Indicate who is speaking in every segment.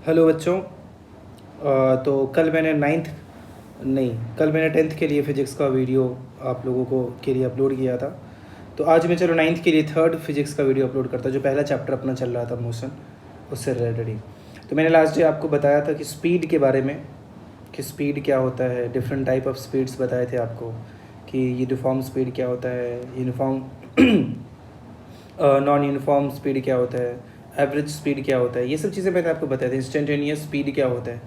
Speaker 1: Hello बच्चों। तो कल मैंने टेंथ के लिए फ़िज़िक्स का वीडियो आप लोगों को के लिए अपलोड किया था। तो आज मैं चलो नाइन्थ के लिए थर्ड फिज़िक्स का वीडियो अपलोड करता, जो पहला चैप्टर अपना चल रहा था मोशन, उससे रिलेटेड ही। तो मैंने लास्ट डे आपको बताया था कि स्पीड के बारे में, कि स्पीड क्या होता है, डिफरेंट टाइप ऑफ स्पीड्स बताए थे आपको, कि यूनिफॉर्म स्पीड क्या होता है, यूनिफॉर्म नॉन यूनिफॉर्म स्पीड क्या होता है, एवरेज स्पीड क्या होता है, ये सब चीज़ें मैंने आपको बताई थी। इंस्टेंटेनियस स्पीड क्या होता है।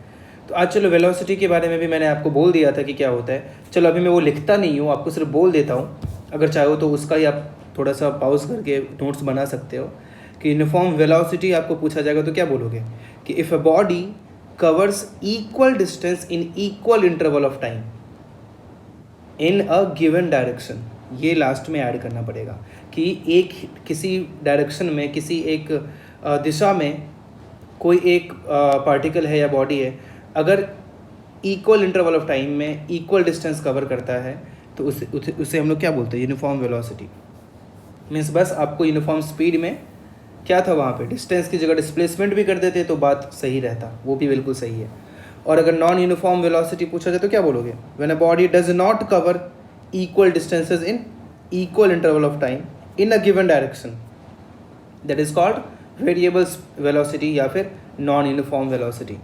Speaker 1: तो आज चलो वेलोसिटी के बारे में भी मैंने आपको बोल दिया था कि क्या होता है। चलो अभी मैं वो लिखता नहीं हूँ, आपको सिर्फ बोल देता हूँ। अगर चाहो तो उसका ही आप थोड़ा सा पॉज करके नोट्स बना सकते हो। कि यूनिफॉर्म वेलोसिटी आपको पूछा जाएगा तो क्या बोलोगे कि if a body covers equal distance in equal interval of time in a given direction. ये लास्ट में ऐड करना पड़ेगा कि एक किसी डायरेक्शन में, किसी एक दिशा में कोई एक पार्टिकल है या बॉडी है, अगर इक्वल इंटरवल ऑफ टाइम में इक्वल डिस्टेंस कवर करता है तो उसे हम लोग क्या बोलते हैं, यूनिफॉर्म वेलोसिटी। मीन्स बस आपको यूनिफॉर्म स्पीड में क्या था, वहाँ पे डिस्टेंस की जगह डिस्प्लेसमेंट भी कर देते तो बात सही रहता, वो भी बिल्कुल सही है। और अगर नॉन यूनिफॉर्म वेलोसिटी पूछा जाए तो क्या बोलोगे, when a body does not cover equal distances in equal interval of time in a given direction, that is called variable velocity या फिर नॉन यूनिफॉर्म वेलोसिटी।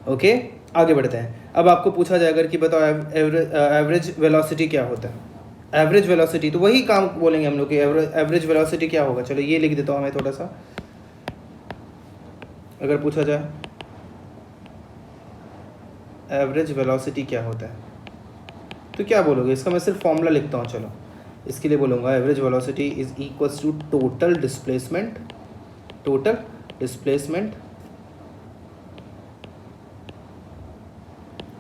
Speaker 1: ओके, आगे बढ़ते हैं। अब आपको पूछा जाएगा कि बताओ एवरेज वेलोसिटी क्या होता है। एवरेज वेलोसिटी तो वही काम बोलेंगे हम लोग कि एवरेज वेलोसिटी क्या होगा। चलो ये लिख देता हूँ मैं थोड़ा सा। अगर पूछा जाए एवरेज वेलोसिटी क्या होता है तो क्या बोलोगे, इसका मैं सिर्फ फॉर्मूला लिखता हूँ। चलो इसके लिए बोलूँगा average velocity is equals to total displacement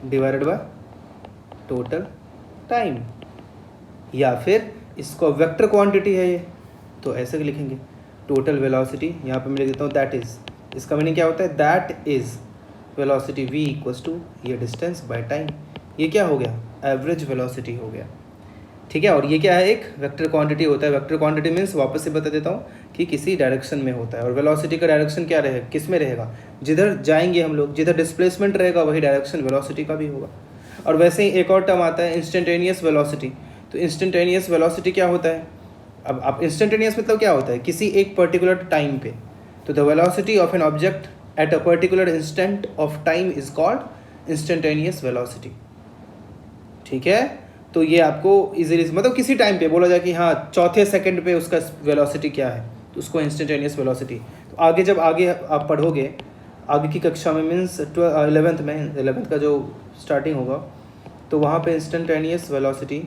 Speaker 1: divided by total time, या फिर इसको वेक्टर क्वांटिटी है ये तो ऐसे लिखेंगे टोटल वेलोसिटी। यहाँ पे मैं लिख देता हूँ दैट इज़, इसका मीनिंग क्या होता है, that is velocity v equals to ये डिस्टेंस बाय टाइम। ये क्या हो गया, एवरेज वेलोसिटी हो गया। ठीक है, और ये क्या है, एक वेक्टर क्वांटिटी होता है। वेक्टर क्वांटिटी मीन्स वापस से बता देता हूँ कि किसी डायरेक्शन में होता है। और वेलोसिटी का डायरेक्शन क्या रहेगा, किस में रहेगा, जिधर जाएंगे हम लोग, जिधर डिस्प्लेसमेंट रहेगा वही डायरेक्शन वेलोसिटी का भी होगा। और वैसे ही एक और टर्म आता है इंस्टेंटेनियस वेलोसिटी। तो इंस्टेंटेनियस वेलोसिटी क्या होता है, अब इंस्टेंटेनियस मतलब क्या होता है, किसी एक पर्टिकुलर टाइम पे। तो the velocity of an object at a particular instant of time is called instantaneous velocity. ठीक है, तो ये आपको इजीली मतलब किसी टाइम पे बोला जाए कि हाँ चौथे सेकंड पे उसका वेलोसिटी क्या है तो उसको इंस्टेंटेनियस वेलोसिटी। तो आगे जब आगे आप पढ़ोगे आगे की कक्षा में, मीन्स 11th का जो स्टार्टिंग होगा तो वहाँ पे इंस्टेंटेनियस वेलोसिटी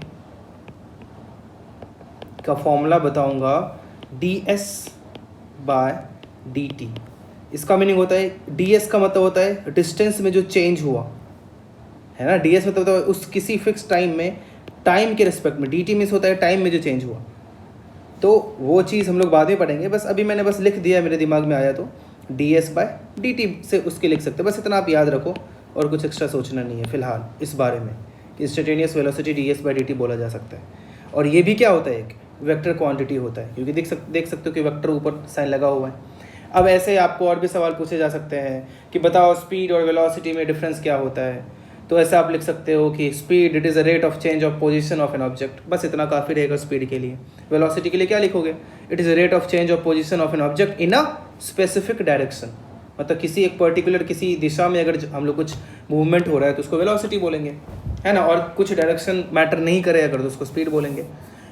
Speaker 1: का फॉर्मूला बताऊंगा ds बाय dt। इसका मीनिंग होता है, ds का मतलब होता है डिस्टेंस में जो चेंज हुआ है ना, ds मतलब होता है उस किसी फिक्स टाइम में, टाइम के रिस्पेक्ट में। dt मीन्स होता है टाइम में जो चेंज हुआ। तो वो चीज़ हम लोग बाद में पढ़ेंगे, बस अभी मैंने बस लिख दिया, मेरे दिमाग में आया तो ds बाय dt से उसके लिख सकते हैं। बस इतना आप याद रखो और कुछ एक्स्ट्रा सोचना नहीं है फिलहाल इस बारे में कि instantaneous velocity ds by dt बोला जा सकता है। और ये भी क्या होता है, एक वेक्टर क्वांटिटी होता है, क्योंकि देख सकते हो कि वेक्टर ऊपर साइन लगा हुआ है। अब ऐसे आपको और भी सवाल पूछे जा सकते हैं कि बताओ स्पीड और वेलोसिटी में डिफरेंस क्या होता है। तो ऐसा आप लिख सकते हो कि speed it is a rate of change of position of an object. बस इतना काफ़ी रहेगा स्पीड के लिए। वेलोसिटी के लिए क्या लिखोगे, it is a rate of change of position of an object in a specific direction. मतलब किसी एक पर्टिकुलर किसी दिशा में अगर हम लोग कुछ मूवमेंट हो रहा है तो उसको वेलोसिटी बोलेंगे, है ना। और कुछ डायरेक्शन मैटर नहीं करे अगर तो उसको स्पीड बोलेंगे।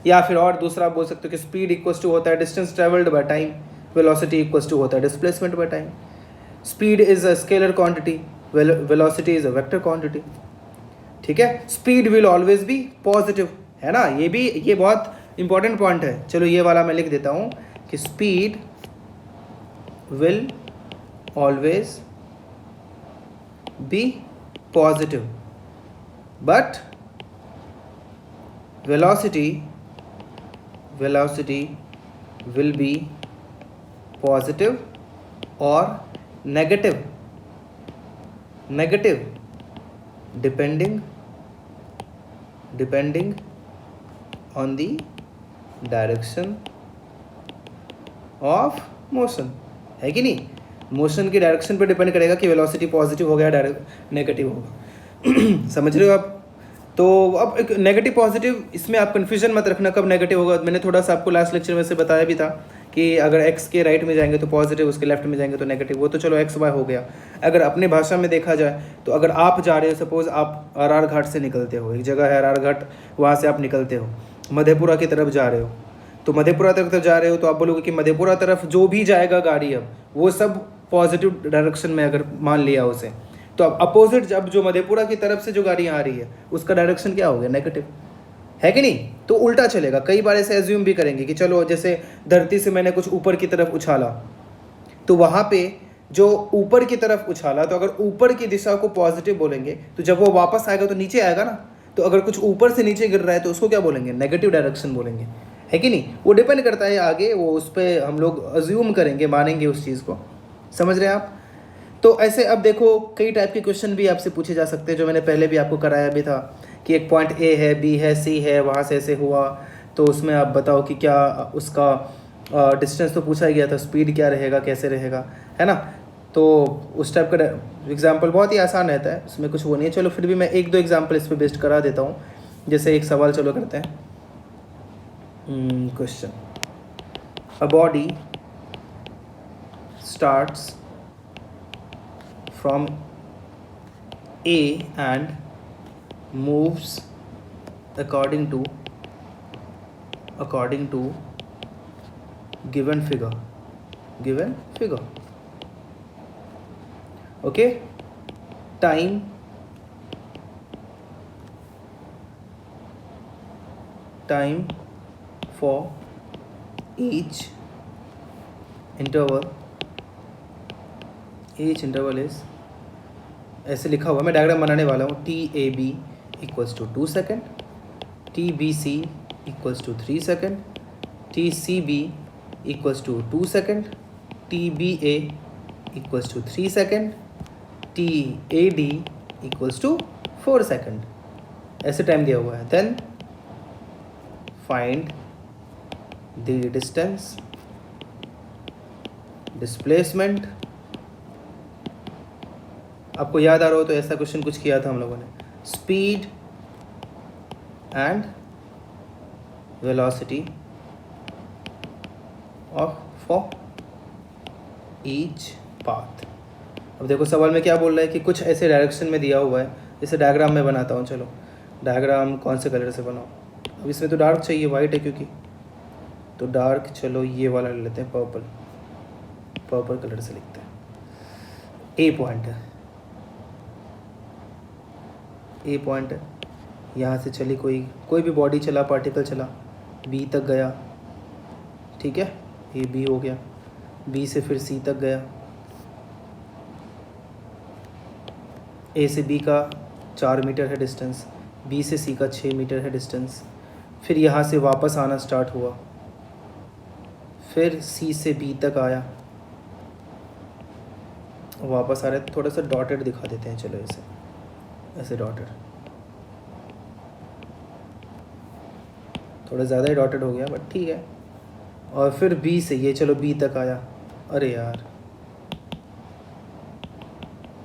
Speaker 1: या फिर और दूसरा आप बोल सकते हो कि स्पीड इक्वल्स टू होता है distance travelled by time, velocity equals to होता है displacement by time. Speed is a scalar quantity, velocity is a vector quantity. ठीक है, speed will always be positive, है ना। ये बहुत इंपॉर्टेंट पॉइंट है। चलो ये वाला मैं लिख देता हूँ कि speed will always be positive but velocity will be positive or negative depending on the direction of motion, है कि नहीं। मोशन की डायरेक्शन पर डिपेंड करेगा कि वेलोसिटी पॉजिटिव होगा या नेगेटिव होगा। समझ रहे हो आप? तो अब एक नेगेटिव पॉजिटिव, इसमें आप कन्फ्यूजन मत रखना कब नेगेटिव होगा। मैंने थोड़ा सा आपको लास्ट लेक्चर में से बताया भी था कि अगर x के राइट में जाएंगे तो पॉजिटिव, उसके लेफ्ट में जाएंगे तो नेगेटिव। वो तो चलो x y हो गया। अगर अपने भाषा में देखा जाए तो अगर आप जा रहे हो, सपोज आप RR घाट से निकलते हो, एक जगह है RR घाट, वहाँ से आप निकलते हो, मधेपुरा की तरफ जा रहे हो, तो मधेपुरा तरफ जा रहे हो तो आप बोलोगे कि मधेपुरा तरफ जो भी जाएगा गाड़ी अब वो सब पॉजिटिव डायरेक्शन में अगर मान लिया उसे, तो अब अपोजिट जब जो मधेपुरा की तरफ से जो गाड़ी आ रही है उसका डायरेक्शन क्या हो गया? नेगेटिव, है कि नहीं? तो उल्टा चलेगा। कई बार ऐसे एज्यूम भी करेंगे कि चलो जैसे धरती से मैंने कुछ ऊपर की तरफ उछाला, तो वहाँ पे जो ऊपर की तरफ उछाला, तो अगर ऊपर की दिशा को पॉजिटिव बोलेंगे तो जब वो वापस आएगा तो नीचे आएगा ना। तो अगर कुछ ऊपर से नीचे गिर रहा है तो उसको क्या बोलेंगे? नेगेटिव डायरेक्शन बोलेंगे, है कि नहीं? वो डिपेंड करता है आगे, वो उस पर हम लोग अज्यूम करेंगे, मानेंगे उस चीज़ को। समझ रहे हैं आप? तो ऐसे अब देखो कई टाइप के क्वेश्चन भी आपसे पूछे जा सकते हैं, जो मैंने पहले भी आपको कराया भी था कि एक पॉइंट A है, B है, C है, वहाँ से ऐसे हुआ, तो उसमें आप बताओ कि क्या उसका डिस्टेंस तो पूछा ही गया था, स्पीड क्या रहेगा, कैसे रहेगा, है ना? तो उस टाइप का एग्जाम्पल बहुत ही आसान रहता है, उसमें कुछ वो नहीं है। चलो फिर भी मैं एक दो एग्जाम्पल इस पर बेस्ड करा देता हूँ। जैसे एक सवाल चलो करते हैं। Question, a body starts from A and moves according to given figure. Okay, time for each interval is, ऐसे लिखा हुआ, मैं डायग्राम बनाने वाला हूँ। TAB equals to 2 second, TBC equals to 3 second, TCB equals to 2 second, TBA equals to 3 second, TAD equals to 4 second. ऐसे time दिया हुआ है। Then find the distance, displacement. आपको याद आ रहा हो तो ऐसा क्वेश्चन कुछ किया था हम लोगों ने, speed and velocity of for each path. अब देखो सवाल में क्या बोल रहा है कि कुछ ऐसे डायरेक्शन में दिया हुआ है। जैसे डायग्राम में बनाता हूँ, चलो डायग्राम कौन से कलर से बनाओ? अब इसमें तो डार्क चाहिए, वाइट है क्योंकि, तो डार्क, चलो ये वाला ले लेते हैं, पर्पल कलर से लिखते हैं। ए पॉइंट है, ए पॉइंट है, यहाँ से चली कोई भी बॉडी चला, पार्टिकल चला, बी तक गया, ठीक है, ये बी हो गया, बी से फिर सी तक गया, ए से बी का 4 मीटर है डिस्टेंस, बी से सी का 6 मीटर है डिस्टेंस, फिर यहाँ से वापस आना स्टार्ट हुआ, फिर सी से बी तक आया, वापस आ रहा है। थोड़ा सा डॉटेड दिखा देते हैं, चलो ऐसे डॉटेड, थोड़ा ज़्यादा ही डॉटेड हो गया बट ठीक है। और फिर बी से ये चलो बी तक आया, अरे यार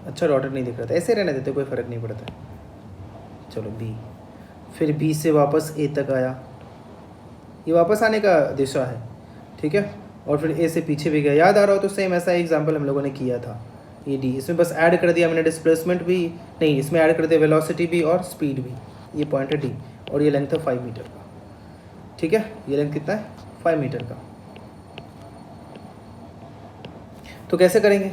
Speaker 1: अच्छा डॉटेड नहीं दिख रहा था, ऐसे रहने देते, कोई फ़र्क नहीं पड़ता। चलो बी, फिर बी से वापस ए तक आया, ये वापस आने का दिशा है, ठीक है। और फिर ए से पीछे भी गया, याद आ रहा हो तो सेम ऐसा एग्जाम्पल हम लोगों ने किया था। ये डी, इसमें बस ऐड कर दिया मैंने डिस्प्लेसमेंट भी, नहीं इसमें ऐड कर दिया वेलोसिटी भी और स्पीड भी। ये पॉइंट है डी और ये लेंथ है 5 मीटर का, ठीक है। ये लेंथ कितना है? 5 मीटर का। तो कैसे करेंगे?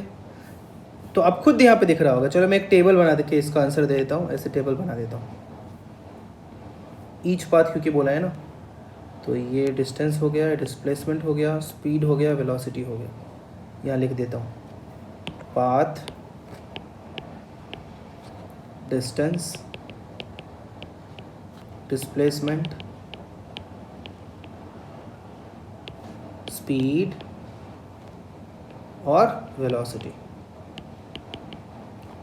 Speaker 1: तो अब खुद यहाँ पे दिख रहा होगा, चलो मैं एक टेबल बना के इसका आंसर दे देता हूँ। ऐसे टेबल बना देता हूँ, ईच पाथ क्योंकि बोला है ना, तो ये डिस्टेंस हो गया, डिस्प्लेसमेंट हो गया, स्पीड हो गया, वेलोसिटी हो गया। यहाँ लिख देता हूँ, पाथ, डिस्टेंस, डिस्प्लेसमेंट, स्पीड और वेलोसिटी,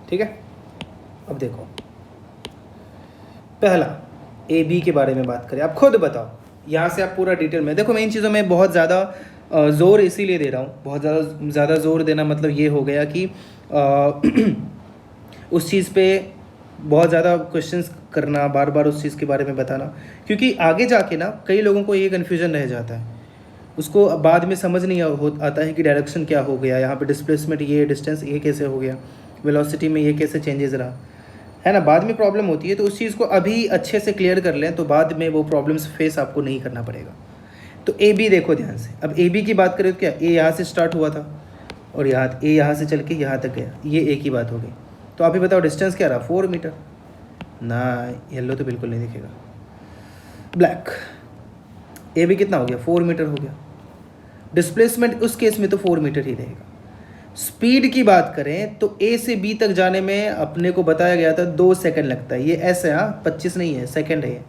Speaker 1: ठीक है। अब देखो पहला ए बी के बारे में बात करें, आप खुद बताओ। यहाँ से आप पूरा डिटेल में देखो, मैं इन चीज़ों में बहुत ज़्यादा ज़ोर इसीलिए दे रहा हूँ, बहुत ज़्यादा ज़ोर देना मतलब ये हो गया कि उस चीज़ पे बहुत ज़्यादा क्वेश्चंस करना, बार बार उस चीज़ के बारे में बताना, क्योंकि आगे जाके ना कई लोगों को ये कन्फ्यूजन रह जाता है, उसको बाद में समझ नहीं आता है कि डायरेक्शन क्या हो गया, यहाँ पे डिस्प्लेसमेंट ये, डिस्टेंस ये कैसे हो गया, वेलोसिटी में ये कैसे चेंजेस रहा, है ना, बाद में प्रॉब्लम होती है। तो उस चीज़ को अभी अच्छे से क्लियर कर लें तो बाद में वो प्रॉब्लम्स फेस आपको नहीं करना पड़ेगा। तो ए बी देखो ध्यान से, अब ए बी की बात करें तो क्या, ए यहाँ से स्टार्ट हुआ था और यहाँ से चल के यहाँ तक गया, ये ए की बात हो गई। तो आप ही बताओ डिस्टेंस क्या रहा, 4 मीटर ना, येलो तो बिल्कुल नहीं दिखेगा, ब्लैक। ए बी कितना हो गया, 4 मीटर हो गया। डिस्प्लेसमेंट उस केस में तो 4 मीटर ही रहेगा। स्पीड की बात करें तो ए से बी तक जाने में अपने को बताया गया था 2 सेकंड लगता है, ये एस है, हाँ 25 नहीं है, सेकंड है ये।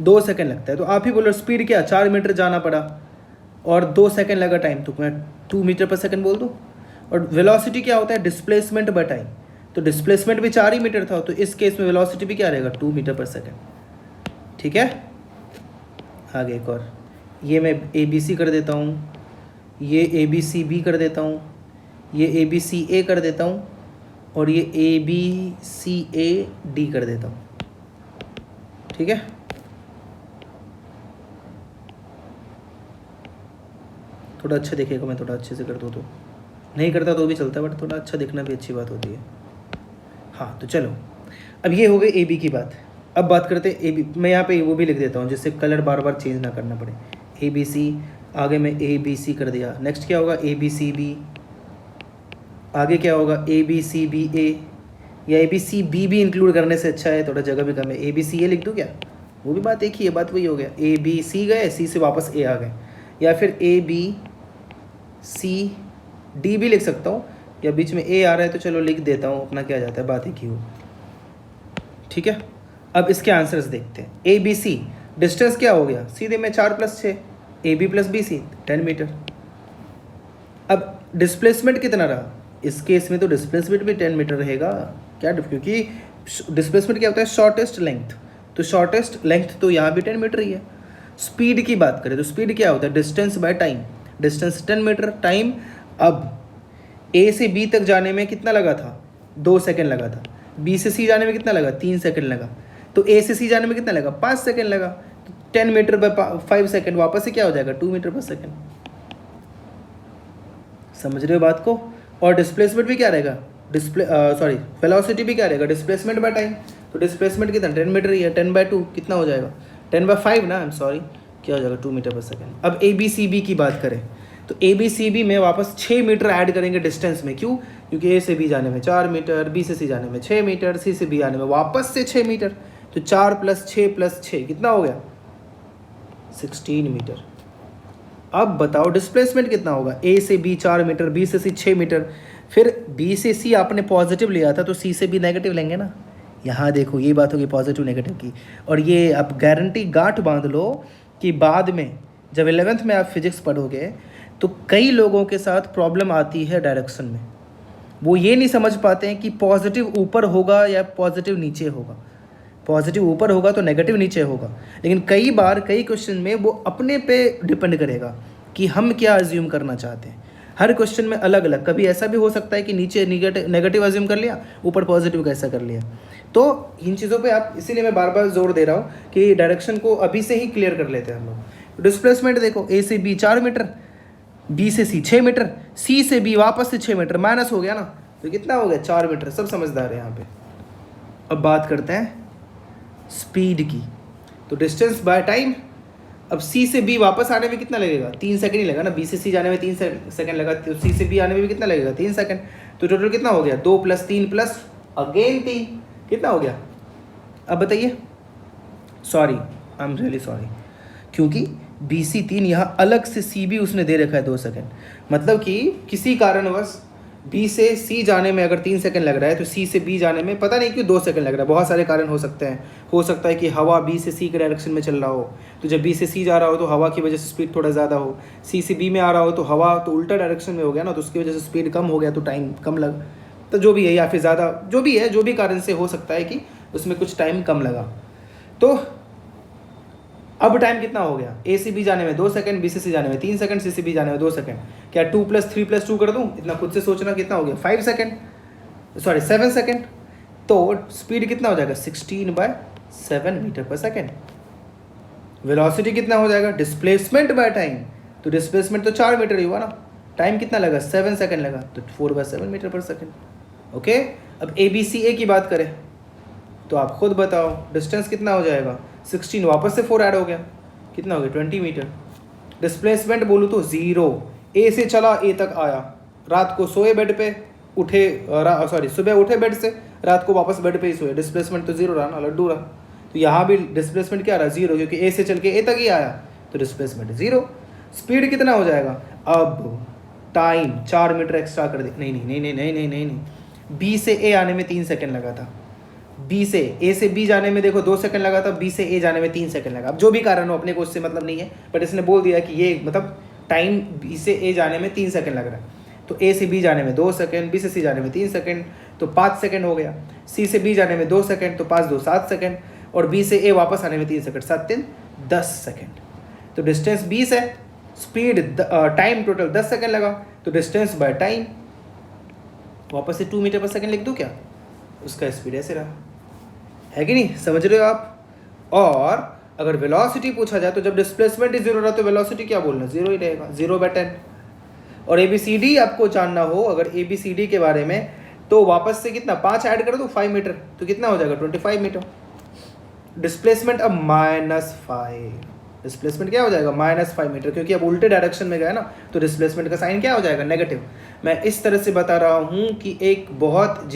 Speaker 1: 2 सेकंड लगता है, तो आप ही बोलो स्पीड क्या, 4 मीटर जाना पड़ा और 2 सेकंड लगा टाइम, तो मैं 2 मीटर पर सेकंड बोल दूँ। और वेलोसिटी क्या होता है, डिस्प्लेसमेंट बाय टाइम, तो डिस्प्लेसमेंट भी 4 ही मीटर था, तो इस केस में वेलोसिटी भी क्या रहेगा, 2 मीटर पर सेकंड। ठीक है, आगे एक और, ये मैं ए बी सी कर देता हूँ, ये ए बी सी बी कर देता हूँ, ये ए बी सी ए कर देता हूँ, और ये A B C A D कर देता हूँ। ठीक है, थोड़ा अच्छा दिखेगा, मैं थोड़ा अच्छे से कर दूँ, तो नहीं करता तो भी चलता है, बट थोड़ा अच्छा दिखना भी अच्छी बात होती है। हाँ तो चलो, अब ये हो गई ए बी की बात। अब बात करते हैं ए बी, मैं यहाँ पे वो भी लिख देता हूँ जिससे कलर बार बार चेंज ना करना पड़े। ए बी सी, आगे मैं ए बी सी कर दिया, नेक्स्ट क्या होगा, ए बी सी बी, आगे क्या होगा, ए बी सी बी ए, या ए बी सी बी भी इंक्लूड करने से अच्छा है, थोड़ा जगह भी कम है, ए बी सी ए लिख दूँ क्या, वो भी बात एक ही है, बात वही हो गया, ए बी सी गए, सी से वापस ए आ गए, या फिर ए बी सी डी भी लिख सकता हूँ, या बीच में ए आ रहा है तो चलो लिख देता हूँ, अपना क्या जाता है, बात एक ही हो। ठीक है, अब इसके आंसर्स देखते हैं। ए बी सी, डिस्टेंस क्या हो गया, सीधे में 4 + 6, A B plus B C 10 metre. अब डिस्प्लेसमेंट कितना रहा, इस केस में तो डिस्प्लेसमेंट भी 10 मीटर रहेगा, क्या, क्योंकि डिस्प्लेसमेंट क्या होता है, शॉर्टेस्ट लेंथ, तो शॉर्टेस्ट लेंथ तो यहाँ भी 10 मीटर ही है। स्पीड की बात करें तो स्पीड क्या होता है, distance by time, distance 10 metre, time अब ए से बी तक जाने में कितना लगा था, 2 सेकंड लगा था, बी से सी जाने में कितना लगा, 3 सेकंड लगा, तो ए से सी जाने में कितना लगा, 5 सेकंड लगा, तो 10 मीटर बाय 5 सेकंड वापस से क्या हो जाएगा, 2 मीटर पर सेकंड। समझ रहे हो बात को। और डिस्प्लेसमेंट भी क्या रहेगा, वेलोसिटी भी क्या रहेगा, डिस्प्लेसमेंट बाय टाइम, तो डिस्प्लेसमेंट कितना, 10 मीटर ही है, 10/2 कितना हो जाएगा, 10/5 ना, आई एम सॉरी, क्या हो जाएगा, 2 मीटर पर सेकंड। अब ए बी सी बी की बात करें तो ए बी सी बी में वापस 6 मीटर ऐड करेंगे डिस्टेंस में, क्यों, क्योंकि ए से बी जाने में 4 मीटर, बी से सी जाने में 6 मीटर, सी से बी आने में वापस से 6 मीटर, तो 4 + 6 + 6 कितना हो गया, 16 मीटर। अब बताओ डिस्प्लेसमेंट कितना होगा, ए से बी 4 मीटर, बी से सी 6 मीटर, फिर बी से सी आपने पॉजिटिव लिया था तो सी से बी नेगेटिव लेंगे ना। यहाँ देखो ये बात होगी पॉजिटिव नेगेटिव की, और ये अब गारंटी गांठ बांध लो कि बाद में जब 11th में आप फिजिक्स पढ़ोगे तो कई लोगों के साथ प्रॉब्लम आती है डायरेक्शन में, वो ये नहीं समझ पाते हैं कि पॉजिटिव ऊपर होगा या पॉजिटिव नीचे होगा, पॉजिटिव ऊपर होगा तो नेगेटिव नीचे होगा, लेकिन कई बार कई क्वेश्चन में वो अपने पे डिपेंड करेगा कि हम क्या अज्यूम करना चाहते हैं। हर क्वेश्चन में अलग अलग, कभी ऐसा भी हो सकता है कि नीचे नेगेटिव अज्यूम कर लिया, ऊपर पॉजिटिव कैसा कर लिया। तो इन चीज़ों पे आप, इसीलिए मैं बार बार जोर दे रहा हूँ कि डायरेक्शन को अभी से ही क्लियर कर लेते हैं हम लोग। डिस्प्लेसमेंट देखो, ए से बी 4 मीटर, बी से सी 6 मीटर, सी से बी वापस से 6 मीटर, माइनस हो गया ना, तो कितना हो गया, 4 मीटर। सब समझदार है यहाँ पे। अब बात करते हैं स्पीड की, तो डिस्टेंस बाय टाइम, अब सी से बी वापस आने में कितना लगेगा, 3 सेकंड ही लगा ना, बी से सी जाने में 3 सेकंड लगा, तो सी से बी आने में भी कितना लगेगा, 3 सेकंड, तो टोटल कितना हो गया, 2 + 3 + अगेन 3, कितना हो गया। अब बताइए, sorry I am really sorry, क्योंकि बी सी 3 यहाँ अलग से सी बी उसने दे रखा है 2 सेकंड, मतलब कि किसी कारणवश बी से सी जाने में अगर 3 सेकंड लग रहा है तो सी से बी जाने में पता नहीं क्यों 2 सेकंड लग रहा है। बहुत सारे कारण हो सकते हैं, हो सकता है कि हवा बी से सी के डायरेक्शन में चल रहा हो, तो जब बी से सी जा रहा हो तो हवा की वजह से स्पीड थोड़ा ज़्यादा हो, सी से बी में आ रहा हो तो हवा तो उल्टा डायरेक्शन में हो गया ना, तो उसकी वजह से स्पीड कम हो गया, तो टाइम कम लग, तो जो भी है, या फिर ज़्यादा, जो भी है, जो भी कारण से हो सकता है कि उसमें कुछ टाइम कम लगा। तो अब टाइम कितना हो गया, ए से बी जाने में 2 सेकंड, बी से सी जाने में 3 सेकंड, सी से बी जाने में 2 सेकंड। क्या 2 + 3 + 2 कर दूँ? इतना खुद से सोचना, कितना हो गया 5 सेकंड, सॉरी 7 सेकंड। तो स्पीड कितना हो जाएगा 16/7 मीटर पर सेकंड। वेलोसिटी कितना हो जाएगा, डिस्प्लेसमेंट बाय टाइम, तो डिस्प्लेसमेंट तो 4 मीटर ही हुआ ना, टाइम कितना लगा 7 सेकंड लगा, तो 4/7 मीटर पर सेकंड। ओके, अब ABCA की बात करें तो आप खुद बताओ डिस्टेंस कितना हो जाएगा, 16 वापस से 4 ऐड हो गया, कितना हो गया 20 मीटर। डिस्प्लेसमेंट बोलूँ तो 0, ए से चला ए तक आया, रात को सोए बेड पे, उठे सुबह उठे बेड से, रात को वापस बेड पे ही सोए, डिस्प्लेसमेंट तो 0 रहा ना, लड्डू रहा। तो यहाँ भी डिस्प्लेसमेंट क्या रहा 0, क्योंकि ए से चल के ए तक ही आया, तो डिस्प्लेसमेंट 0। स्पीड कितना हो जाएगा, अब टाइम 4 मीटर एक्स्ट्रा कर दे, नहीं नहीं नहीं नहीं नहीं नहीं नहीं नहीं, बी से ए आने में 3 सेकंड लगा था, बी से ए से बी जाने में देखो 2 सेकंड लगा था, बी से ए जाने में 3 सेकंड लगा। अब जो भी कारण हो, अपने को उससे मतलब नहीं है, बट इसने बोल दिया कि ये मतलब टाइम बी से ए जाने में 3 सेकंड लग रहा है, तो ए से बी जाने में 2 सेकंड, बी से सी जाने में 3 सेकंड, तो 5 सेकंड हो गया। सी से बी जाने में 2 सेकंड, तो 5 2 7 सेकंड, और बी से ए वापस आने में 3 सेकंड, 7 3 10 सेकंड। तो डिस्टेंस 20 है, स्पीड टाइम टोटल 10 सेकंड लगा, तो डिस्टेंस बाय टाइम वापस से 2 मीटर पर सेकंड लिख दूँ क्या, उसका स्पीड ऐसे रहा, है कि नहीं, समझ रहे हो आप। और अगर वेलोसिटी पूछा जाए तो जब डिस्प्लेसमेंट ही 0 रहा तो वेलोसिटी क्या बोलना, 0 ही रहेगा, 0/10। और ABCD आपको जानना हो अगर ABCD के बारे में, तो वापस से कितना 5 ऐड कर दो 5 मीटर, तो कितना हो जाएगा 25 मीटर। डिस्प्लेसमेंट अब -5, डिस्प्लेसमेंट क्या हो जाएगा -5 मीटर, क्योंकि अब उल्टे डायरेक्शन में गया ना, तो डिस्प्लेसमेंट का साइन क्या हो जाएगा नेगेटिव। मैं इस तरह से बता रहा हूँ कि एक बहुत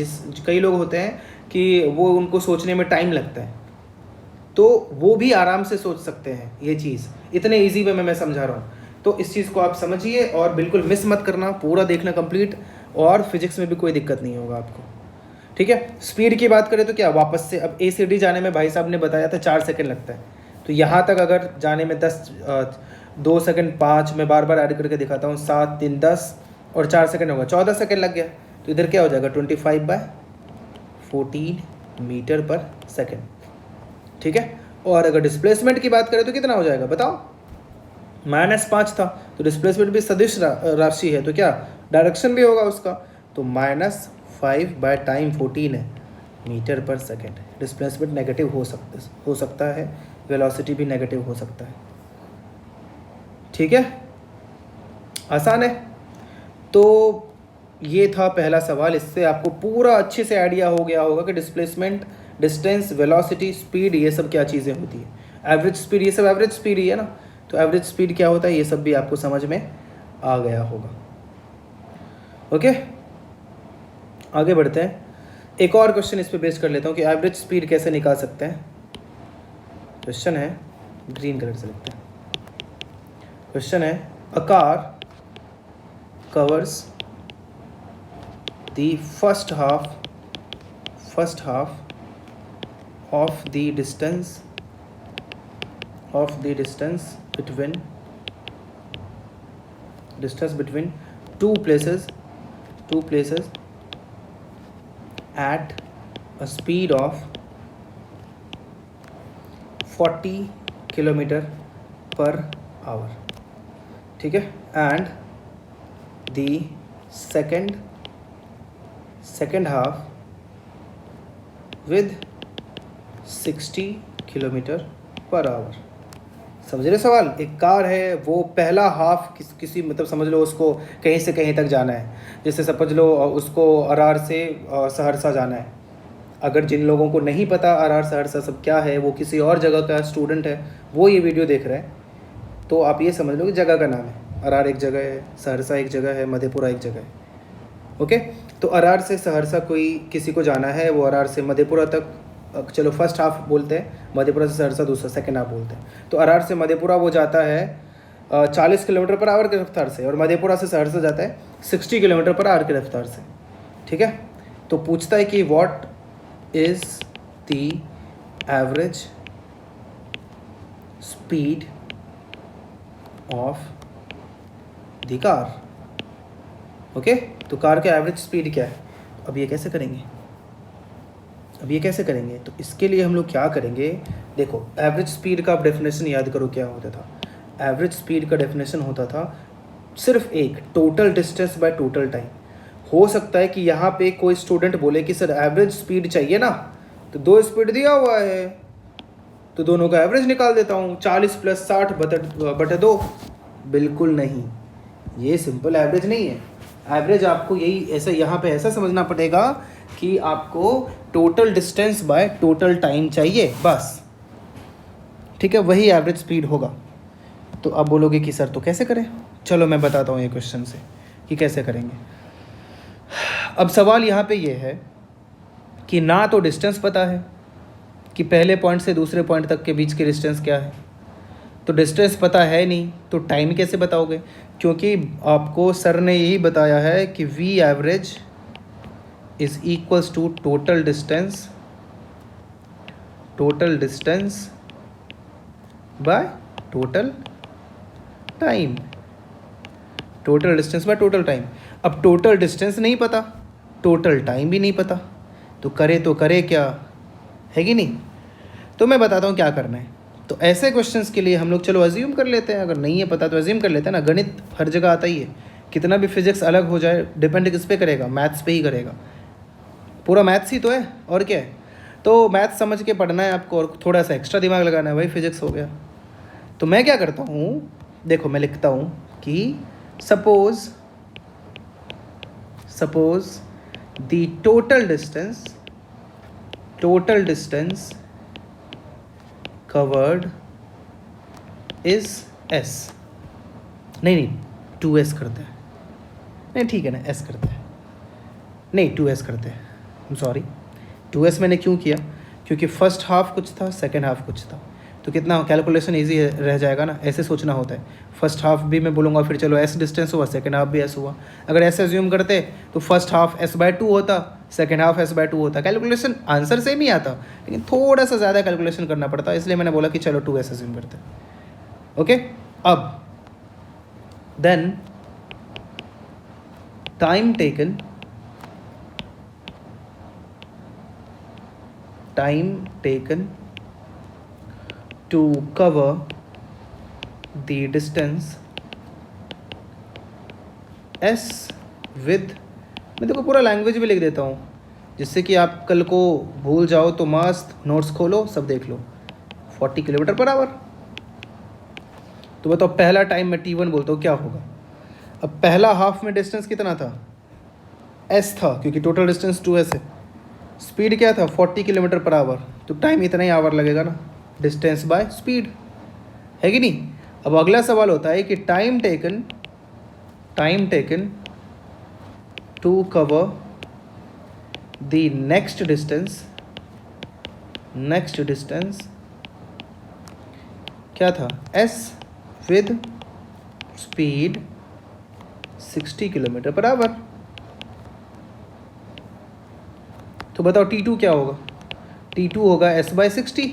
Speaker 1: कई लोग होते हैं कि वो उनको सोचने में टाइम लगता है, तो वो भी आराम से सोच सकते हैं ये चीज़, इतने ईजी वे में मैं समझा रहा हूँ। तो इस चीज़ को आप समझिए और बिल्कुल मिस मत करना, पूरा देखना कंप्लीट, और फिजिक्स में भी कोई दिक्कत नहीं होगा आपको, ठीक है। स्पीड की बात करें तो क्या, वापस से अब ए से डी जाने में भाई साहब ने बताया था 4 सेकंड लगता है, तो यहाँ तक अगर जाने में 2 सेकंड 5, मैं बार बार ऐड करके दिखाता हूँ, 7 3 10 और 4 सेकंड होगा, 14 सेकंड लग गया। तो इधर क्या हो जाएगा 25/14 मीटर पर सेकंड, ठीक है। और अगर डिस्प्लेसमेंट की बात करें तो कितना हो जाएगा बताओ, -5 था, तो डिस्प्लेसमेंट भी सदिश राशि है, तो क्या डायरेक्शन भी होगा उसका, तो -5/14 है मीटर पर सेकंड। डिस्प्लेसमेंट नेगेटिव हो सकता है, वेलोसिटी भी नेगेटिव हो सकता है, ठीक है, आसान है। तो ये था पहला सवाल, इससे आपको पूरा अच्छे से आइडिया हो गया होगा कि डिस्प्लेसमेंट, डिस्टेंस, वेलोसिटी, स्पीड, ये सब क्या चीज़ें होती है। एवरेज स्पीड, ये सब एवरेज स्पीड ही है ना, तो एवरेज स्पीड क्या होता है, ये सब भी आपको समझ में आ गया होगा। ओके, आगे बढ़ते हैं। एक और क्वेश्चन इस पे बेस कर लेता हूँ कि एवरेज स्पीड कैसे निकाल सकते हैं। क्वेश्चन है, ग्रीन कलर से लिखते हैं। क्वेश्चन है, a car covers the first half of the distance between two places at a speed of 40 km/h, ठीक है, and the second half with 60 km/h। समझ रहे सवाल, एक कार है, वो पहला हाफ किसी मतलब समझ लो उसको कहीं से कहीं तक जाना है, जैसे समझ लो उसको अरार से सहरसा जाना है। अगर जिन लोगों को नहीं पता अरार सहरसा सब क्या है, वो किसी और जगह का स्टूडेंट है, वो ये वीडियो देख रहे हैं, तो आप ये समझ लो कि जगह का नाम है, अरार एक जगह है, सहरसा एक जगह है, मधेपुरा एक जगह है। ओके, तो अरार से सहरसा कोई किसी को जाना है, वो अरार से मधेपुरा तक, चलो फर्स्ट हाफ बोलते हैं, मधेपुरा से सहरसा दूसरा सेकंड हाफ बोलते हैं। तो अरार से मधेपुरा वो जाता है 40 km/h की रफ्तार से, और मधेपुरा से सहरसा जाता है 60 km/h की रफ्तार से, ठीक है। तो पूछता है कि what is the average speed of the car. Okay, तो कार का एवरेज स्पीड क्या है। अब ये कैसे करेंगे, तो इसके लिए हम लोग क्या करेंगे, देखो एवरेज स्पीड का आप डेफिनेशन याद करो क्या होता था। एवरेज स्पीड का डेफिनेशन होता था सिर्फ एक, total distance by total time. हो सकता है कि यहाँ पे कोई स्टूडेंट बोले कि सर एवरेज स्पीड चाहिए ना, तो 2 स्पीड दिया हुआ है तो दोनों का एवरेज निकाल देता हूँ, 40 + 60 बटे 2। बिल्कुल नहीं, ये सिंपल एवरेज नहीं है। एवरेज आपको यही ऐसा यहाँ पे ऐसा समझना पड़ेगा कि आपको total distance by total time चाहिए बस, ठीक है, वही एवरेज स्पीड होगा। तो आप बोलोगे कि सर तो कैसे करें, चलो मैं बताता हूँ ये क्वेश्चन से कि कैसे करेंगे। अब सवाल यहाँ पे ये है कि ना तो डिस्टेंस पता है कि पहले पॉइंट से दूसरे पॉइंट तक के बीच की डिस्टेंस क्या है, तो डिस्टेंस पता है नहीं तो टाइम कैसे बताओगे, क्योंकि आपको सर ने यही बताया है कि V average is equals to total distance by total time, total distance by total time. अब टोटल डिस्टेंस नहीं पता, टोटल टाइम भी नहीं पता, तो करे क्या, है कि नहीं। तो मैं बताता हूँ क्या करना है। तो ऐसे क्वेश्चंस के लिए हम लोग चलो अज्यूम कर लेते हैं, अगर नहीं है पता तो अज्यूम कर लेते हैं ना। गणित हर जगह आता ही है, कितना भी फिजिक्स अलग हो जाए डिपेंड किस पे करेगा, मैथ्स पे ही करेगा। पूरा मैथ्स ही तो है और क्या है। तो मैथ्स समझ के पढ़ना है आपको और थोड़ा सा एक्स्ट्रा दिमाग लगाना है, वही फिजिक्स हो गया। तो मैं क्या करता हूँ, देखो मैं लिखता हूँ कि suppose the total distance covered is s। नहीं 2s करते हैं, नहीं ठीक है ना, s करते हैं, नहीं 2s करते हैं, सॉरी 2s मैंने क्यों किया, क्योंकि फर्स्ट हाफ कुछ था सेकंड हाफ कुछ था, तो कितना कैलकुलेशन इजी रह जाएगा ना, ऐसे सोचना होता है। फर्स्ट हाफ भी मैं बोलूँगा फिर चलो s डिस्टेंस हुआ, सेकंड हाफ भी s हुआ। अगर ऐसे अज्यूम करते तो फर्स्ट हाफ s/2 होता, सेकंड हाफ s/2 होता, कैलकुलेशन आंसर सेम ही आता, लेकिन थोड़ा सा ज़्यादा कैलकुलेशन करना पड़ता, इसलिए मैंने बोला कि चलो 2s अज्यूम करते हैं। ओके, अब then time taken to cover the distance s with, मैं देखो पूरा लैंग्वेज भी लिख देता हूँ जिससे कि आप कल को भूल जाओ तो मस्त नोट्स खोलो सब देख लो। 40 km/h। तो बताओ पहला टाइम मैं t1 बोलता हूँ क्या होगा। अब पहला हाफ में डिस्टेंस कितना था, s था, क्योंकि टोटल डिस्टेंस 2s है। स्पीड क्या था 40 km/h, तो टाइम इतना ही आवर लगेगा ना, डिस्टेंस बाय स्पीड, है कि नहीं। अब अगला सवाल होता है कि time taken to cover the next distance क्या था, s विद स्पीड 60 km/h। तो बताओ t2 क्या होगा, t2 होगा s/60,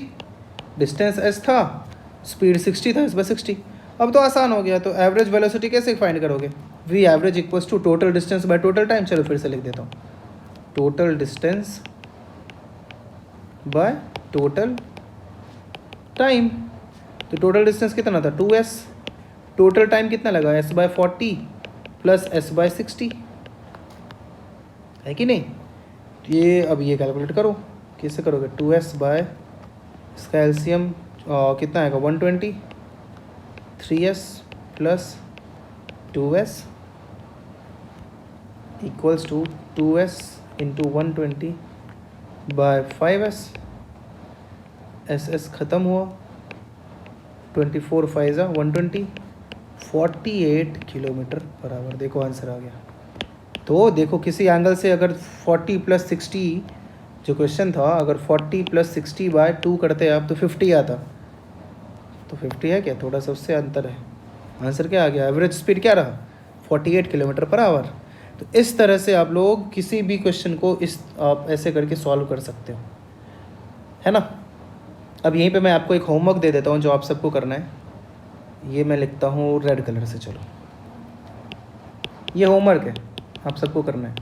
Speaker 1: डिस्टेंस s था, स्पीड 60 था, s/60। अब तो आसान हो गया, तो एवरेज वेलोसिटी कैसे फाइंड करोगे, v average equals to total distance by total time. चलो फिर से लिख देता हूँ, total distance by total time. तो टोटल डिस्टेंस कितना था 2s, टोटल टाइम कितना लगा s/40 प्लस s/60, है कि नहीं। तो ये अब ये कैलकुलेट करो, कैसे करोगे, 2s बाय इसका एलसीएम कितना आएगा 120, 3s plus 2s equals to 2s into 120 by 5s, s ख़त्म हुआ, 24 5 120, 48 km/h। देखो आंसर आ गया। तो देखो किसी एंगल से अगर 40 + 60 जो क्वेश्चन था, अगर 40 + 60/2 करते आप तो 50 आता, तो 50 है क्या, थोड़ा सा उससे अंतर है। आंसर क्या आ गया, एवरेज स्पीड क्या रहा 48 km/h। तो इस तरह से आप लोग किसी भी क्वेश्चन को इस आप ऐसे करके सॉल्व कर सकते हो, है ना। अब यहीं पे मैं आपको एक होमवर्क दे देता हूँ जो आप सबको करना है। ये मैं लिखता हूँ रेड कलर से, चलो ये होमवर्क है, आप सबको करना है।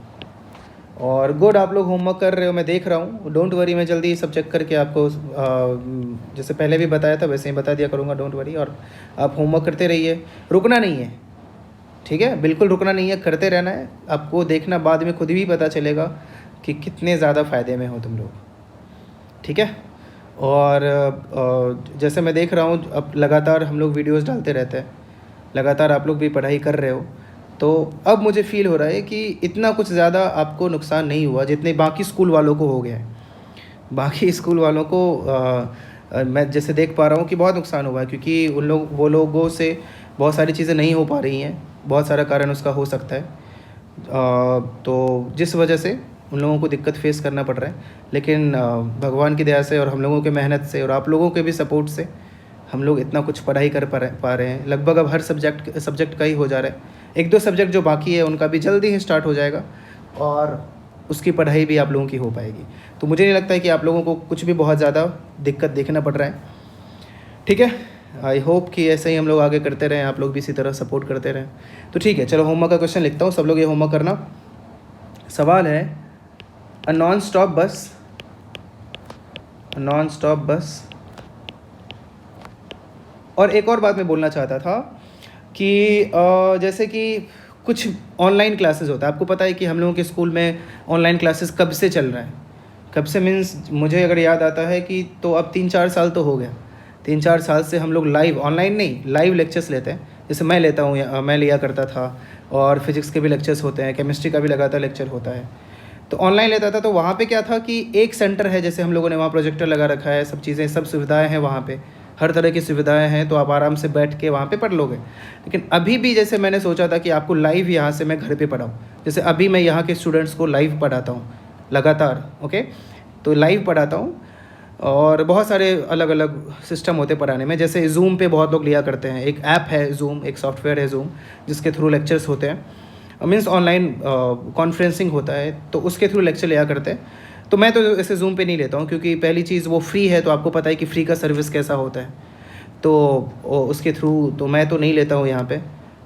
Speaker 1: और गुड, आप लोग होमवर्क कर रहे हो, मैं देख रहा हूँ। डोंट वरी, मैं जल्दी सब चेक करके आपको जैसे पहले भी बताया था वैसे ही बता दिया करूँगा, डोंट वरी। और आप होमवर्क करते रहिए, रुकना नहीं है, ठीक है, बिल्कुल रुकना नहीं है, करते रहना है। आपको देखना बाद में खुद भी पता चलेगा कि कितने ज़्यादा फ़ायदे में हो तुम लोग, ठीक है। और जैसे मैं देख रहा हूँ अब लगातार हम लोग वीडियोस डालते रहते हैं, लगातार आप लोग भी पढ़ाई कर रहे हो, तो अब मुझे फ़ील हो रहा है कि इतना कुछ ज़्यादा आपको नुकसान नहीं हुआ जितने बाकी स्कूल वालों को हो गया है। बाकी स्कूल वालों को मैं जैसे देख पा रहा हूँ कि बहुत नुकसान हुआ है, क्योंकि वो लोगों से बहुत सारी चीज़ें नहीं हो पा रही हैं, बहुत सारा कारण उसका हो सकता है। तो जिस वजह से उन लोगों को दिक्कत फेस करना पड़ रहा है, लेकिन भगवान की दया से और हम लोगों के मेहनत से और आप लोगों के भी सपोर्ट से हम लोग इतना कुछ पढ़ाई कर पा रहे हैं। लगभग अब हर सब्जेक्ट का ही हो जा रहा है। एक दो सब्जेक्ट जो बाकी है उनका भी जल्दी ही स्टार्ट हो जाएगा और उसकी पढ़ाई भी आप लोगों की हो पाएगी। तो मुझे नहीं लगता है कि आप लोगों को कुछ भी बहुत ज़्यादा दिक्कत देखना पड़ रहा है, ठीक है। आई होप कि ऐसे ही हम लोग आगे करते रहें, आप लोग भी इसी तरह सपोर्ट करते रहें। तो ठीक है, चलो होमवर्क का क्वेश्चन लिखता हूँ, सब लोग ये होमवर्क करना। सवाल है, अ नॉन स्टॉप बस। और एक और बात मैं बोलना चाहता था कि जैसे कि कुछ ऑनलाइन क्लासेस होता है, आपको पता है कि हम लोगों के स्कूल में ऑनलाइन क्लासेस कब से चल रहा है, कब से मीन्स मुझे अगर याद आता है कि तो अब 3-4 साल तो हो गया। 3-4 साल से हम लोग लाइव, ऑनलाइन नहीं, लाइव लेक्चर्स लेते हैं। जैसे मैं लेता हूँ, मैं लिया करता था, और फिजिक्स के भी लेक्चर्स होते हैं, केमिस्ट्री का भी लगातार लेक्चर होता है। तो ऑनलाइन लेता था, तो वहाँ पे क्या था कि एक सेंटर है, जैसे हम लोगों ने वहाँ प्रोजेक्टर लगा रखा है, सब चीज़ें, सब सुविधाएं हैं वहाँ पे, हर तरह की सुविधाएं हैं, तो आप आराम से बैठ के वहाँ पे पढ़ लोगे। लेकिन अभी भी जैसे मैंने सोचा था कि आपको लाइव यहाँ से मैं घर पे पढ़ाऊँ, जैसे अभी मैं यहाँ के स्टूडेंट्स को लाइव पढ़ाता हूँ लगातार, ओके, तो लाइव पढ़ाता हूँ। और बहुत सारे अलग अलग सिस्टम होते पढ़ाने में, जैसे जूम पे बहुत लोग लिया करते हैं, एक ऐप है जूम, एक सॉफ्टवेयर है जूम, जिसके थ्रू लेक्चर्स होते हैं, मीन्स ऑनलाइन कॉन्फ्रेंसिंग होता है, तो उसके थ्रू लेक्चर लिया करते हैं। तो मैं तो ऐसे जूम पे नहीं लेता हूँ, क्योंकि पहली चीज़ वो फ्री है, तो आपको पता है कि फ्री का सर्विस कैसा होता है, तो उसके थ्रू तो मैं तो नहीं लेता हूँ यहाँ पे।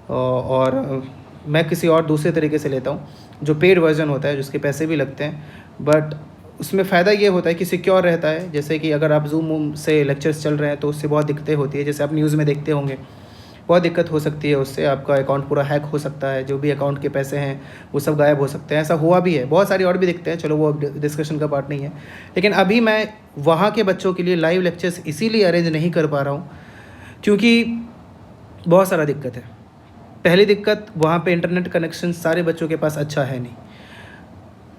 Speaker 1: और मैं किसी और दूसरे तरीके से लेता हूँ, जो पेड वर्जन होता है, जिसके पैसे भी लगते हैं, बट उसमें फ़ायदा ये होता है कि सिक्योर रहता है। जैसे कि अगर आप जूम से लेक्चर्स चल रहे हैं तो उससे बहुत दिक्कतें होती है, जैसे आप न्यूज़ में देखते होंगे, बहुत दिक्कत हो सकती है उससे, आपका अकाउंट पूरा हैक हो सकता है, जो भी अकाउंट के पैसे हैं वो सब गायब हो सकते हैं। ऐसा हुआ भी है, बहुत सारी और भी दिक्कतें हैं, चलो वो डिस्कशन का पार्ट नहीं है। लेकिन अभी मैं वहाँ के बच्चों के लिए लाइव लेक्चर्स इसीलिए अरेंज नहीं कर पा रहा हूँ क्योंकि बहुत सारा दिक्कत है। पहली दिक्कत, वहाँ पे इंटरनेट कनेक्शन सारे बच्चों के पास अच्छा है नहीं,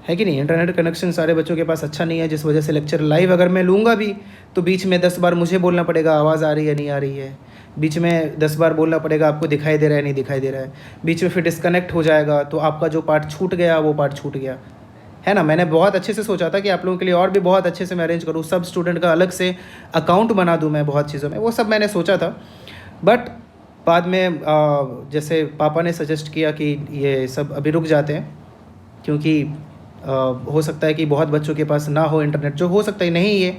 Speaker 1: है कि नहीं, इंटरनेट कनेक्शन सारे बच्चों के पास अच्छा नहीं है, जिस वजह से लेक्चर लाइव अगर मैं लूँगा भी तो बीच में 10 बार मुझे बोलना पड़ेगा, आवाज़ आ रही है नहीं आ रही है, बीच में 10 बार बोलना पड़ेगा, आपको दिखाई दे रहा है नहीं दिखाई दे रहा है, बीच में फिर डिस्कनेक्ट हो जाएगा, तो आपका जो पार्ट छूट गया वो पार्ट छूट गया, है ना। मैंने बहुत अच्छे से सोचा था कि आप लोगों के लिए और भी बहुत अच्छे से मैं अरेंज करूँ, सब स्टूडेंट का अलग से अकाउंट बना दूँ मैं बहुत चीज़ों में, वो सब मैंने सोचा था। बट बाद में जैसे पापा ने सजेस्ट किया कि ये सब अभी रुक जाते हैं, क्योंकि हो सकता है कि बहुत बच्चों के पास ना हो इंटरनेट, जो हो सकता है नहीं है,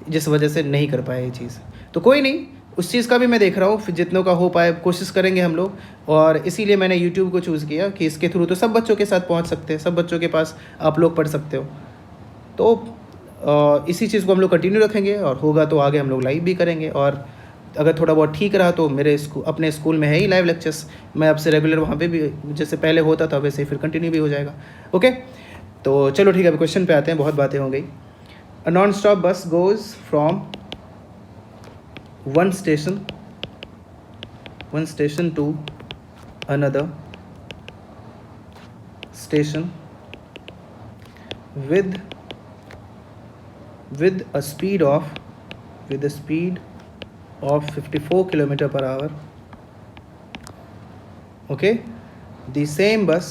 Speaker 1: जिस वजह से नहीं कर पाए ये चीज़। तो कोई नहीं, उस चीज़ का भी मैं देख रहा हूँ, फिर जितनों का हो पाए कोशिश करेंगे हम लोग। और इसीलिए मैंने यूट्यूब को चूज़ किया कि इसके थ्रू तो सब बच्चों के साथ पहुँच सकते हैं, सब बच्चों के पास आप लोग पढ़ सकते हो। तो इसी चीज़ को हम लोग कंटिन्यू रखेंगे, और होगा तो आगे हम लोग लाइव भी करेंगे। और अगर थोड़ा बहुत ठीक रहा तो मेरे अपने स्कूल में है ही लाइव लेक्चर्स, मैं अब से रेगुलर वहाँ पे भी जैसे पहले होता था वैसे फिर कंटिन्यू भी हो जाएगा, ओके। तो चलो ठीक है, अभी क्वेश्चन पे आते हैं, बहुत बातें हो गई। A non stop bus goes from one station to another station with a speed of 54 kilometer per hour. Okay, the same bus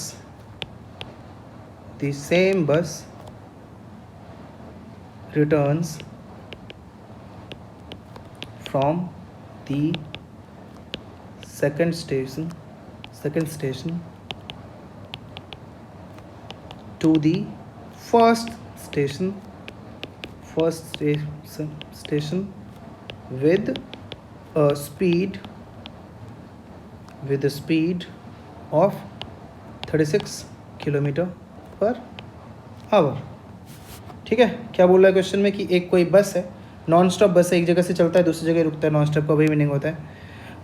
Speaker 1: returns from the second station to the first station with a speed of 36 kilometer per hour. ठीक है, क्या बोल रहा है question में कि एक कोई बस है, नॉन स्टॉप बस है, एक जगह से चलता है दूसरी जगह रुकता है, नॉन स्टॉप का वही मीनिंग होता है,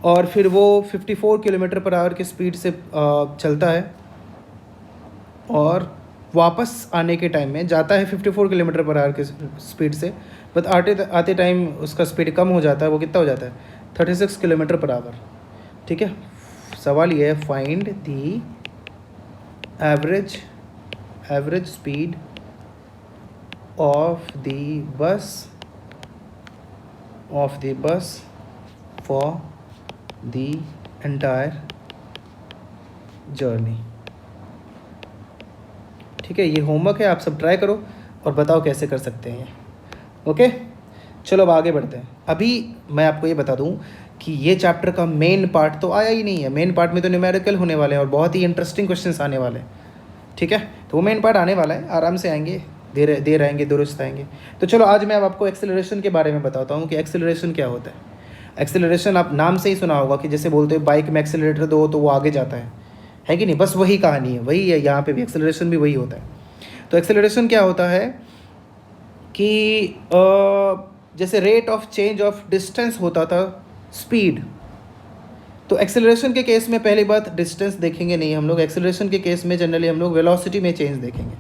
Speaker 1: और फिर वो 54 किलोमीटर पर आवर की स्पीड से चलता है, और वापस आने के टाइम में जाता है 54 किलोमीटर पर आवर की स्पीड से, बट आते टाइम उसका स्पीड कम हो जाता है, वो कितना हो जाता है 36 किलोमीटर पर आवर। ठीक है, सवाल ये है find the average speed of the bus for the entire journey. ठीक है, ये होमवर्क है, आप सब ट्राई करो और बताओ कैसे कर सकते हैं। ओके, चलो अब आगे बढ़ते हैं। अभी मैं आपको ये बता दूं कि ये चैप्टर का मेन पार्ट तो आया ही नहीं है। मेन पार्ट में तो न्यूमेरिकल होने वाले हैं और बहुत ही इंटरेस्टिंग क्वेश्चंस आने वाले हैं। ठीक है, तो वो मेन पार्ट आने वाला है, आराम से आएंगे, देर आएंगे दुरुस्त आएंगे। तो चलो आज मैं अब आपको एक्सेलरेशन के बारे में बताता हूँ कि एक्सेलरेशन क्या होता है। एक्सेलरेशन आप नाम से ही सुना होगा कि जैसे बोलते हो बाइक में एक्सेलरेटर दो तो वो आगे जाता है कि नहीं, बस वही कहानी है, वही है यहाँ पे भी, एक्सेलरेशन भी वही होता है। तो एक्सेलरेशन क्या होता है कि जैसे rate of change of distance होता था स्पीड, तो एक्सेलरेशन के केस में पहली बात डिस्टेंस देखेंगे नहीं हम लोग, एक्सेलरेशन के केस में जनरली हम लोग वेलोसिटी में चेंज देखेंगे।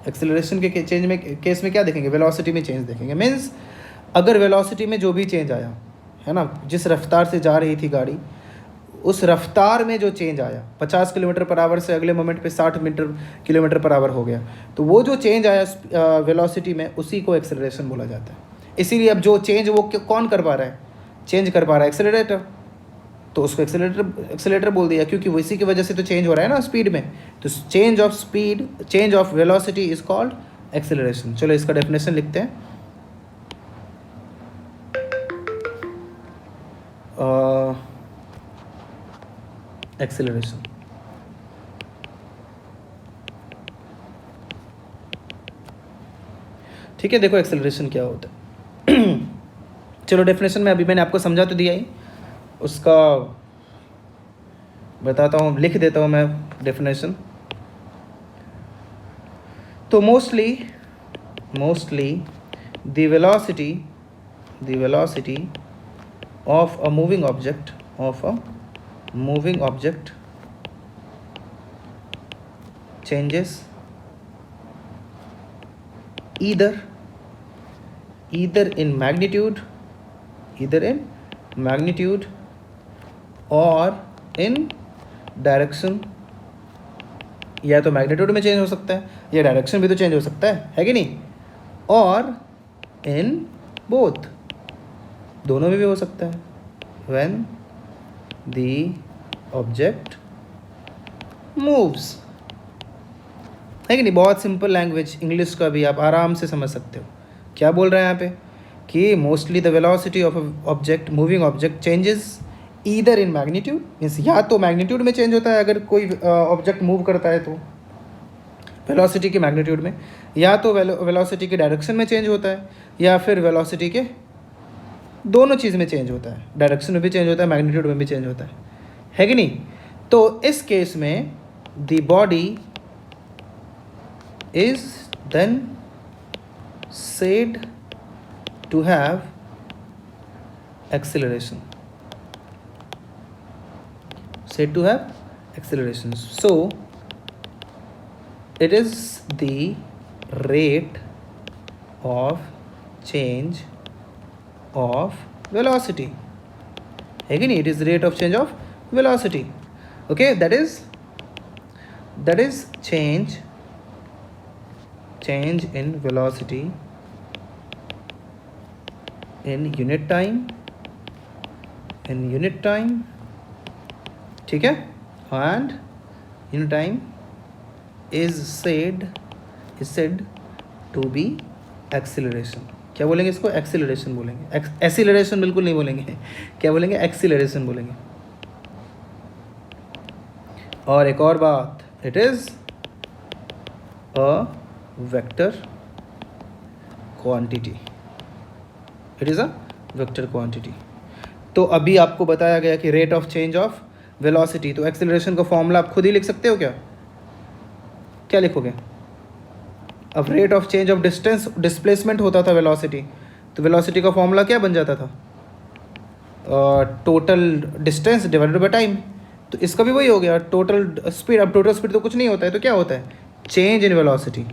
Speaker 1: एक्सेलरेशन के चेंज में केस में क्या देखेंगे, वेलोसिटी में चेंज देखेंगे। मीन्स अगर वेलोसिटी में जो भी चेंज आया है ना, जिस रफ्तार से जा रही थी गाड़ी, उस रफ्तार में जो चेंज आया 50 किलोमीटर पर आवर से अगले मोमेंट पे 60 किलोमीटर पर आवर हो गया, तो वो जो चेंज आया वेलोसिटी में, उसी को एक्सेलरेशन बोला जाता है। इसीलिए अब जो चेंज वो कौन कर पा रहा है, चेंज कर पा रहा है एक्सेलरेटर, तो उसको एक्सेलरेटर बोल दिया, क्योंकि इसी की वजह से तो चेंज हो रहा है ना स्पीड में। तो change of speed, change of velocity is called acceleration. चलो इसका डेफिनेशन लिखते हैं। एक्सेलरेशन, ठीक है, देखो एक्सेलरेशन क्या होता है। चलो डेफिनेशन में अभी मैंने आपको समझा तो दिया ही, उसका बताता हूँ, लिख देता हूँ मैं डेफिनेशन। तो mostly the velocity of a moving object changes either in magnitude or in direction. या तो मैग्नीट्यूड में चेंज हो सकता है या डायरेक्शन भी तो चेंज हो सकता है कि नहीं, और इन बोथ, दोनों में भी हो सकता है। व्हेन द ऑब्जेक्ट मूव्स, है कि नहीं। बहुत सिंपल लैंग्वेज, इंग्लिश का भी आप आराम से समझ सकते हो। क्या बोल रहे हैं यहाँ पे कि mostly the velocity of object, moving object changes either in magnitude, means या तो मैग्नीट्यूड में चेंज होता है अगर कोई ऑब्जेक्ट मूव करता है तो वेलोसिटी के मैग्नीट्यूड में, या तो वेलोसिटी के डायरेक्शन में चेंज होता है, या फिर वेलोसिटी के दोनों चीज़ में चेंज होता है, डायरेक्शन में भी चेंज होता है, मैग्नीट्यूड में भी चेंज होता है कि नहीं। तो इस केस में the body is then said to have acceleration. So it is the rate of change of velocity, again it is the rate of change of velocity. Okay, that is change in velocity in unit time, ठीक है, and unit time is said to be acceleration। क्या बोलेंगे इसको, acceleration बोलेंगे, acceleration बिल्कुल नहीं बोलेंगे, क्या बोलेंगे, एक्सीलरेशन बोलेंगे। और एक और बात, it is a vector quantity, तो अभी आपको बताया गया कि rate of change of velocity, तो एक्सेलरेशन का फॉर्मूला आप खुद ही लिख सकते हो क्या लिखोगे, अब rate of change of distance displacement होता था वेलोसिटी, तो वेलोसिटी का फॉर्मूला क्या बन जाता था, total distance divided by time. तो इसका भी वही हो गया, टोटल स्पीड। अब टोटल स्पीड तो कुछ नहीं होता है, तो क्या होता है, change in velocity,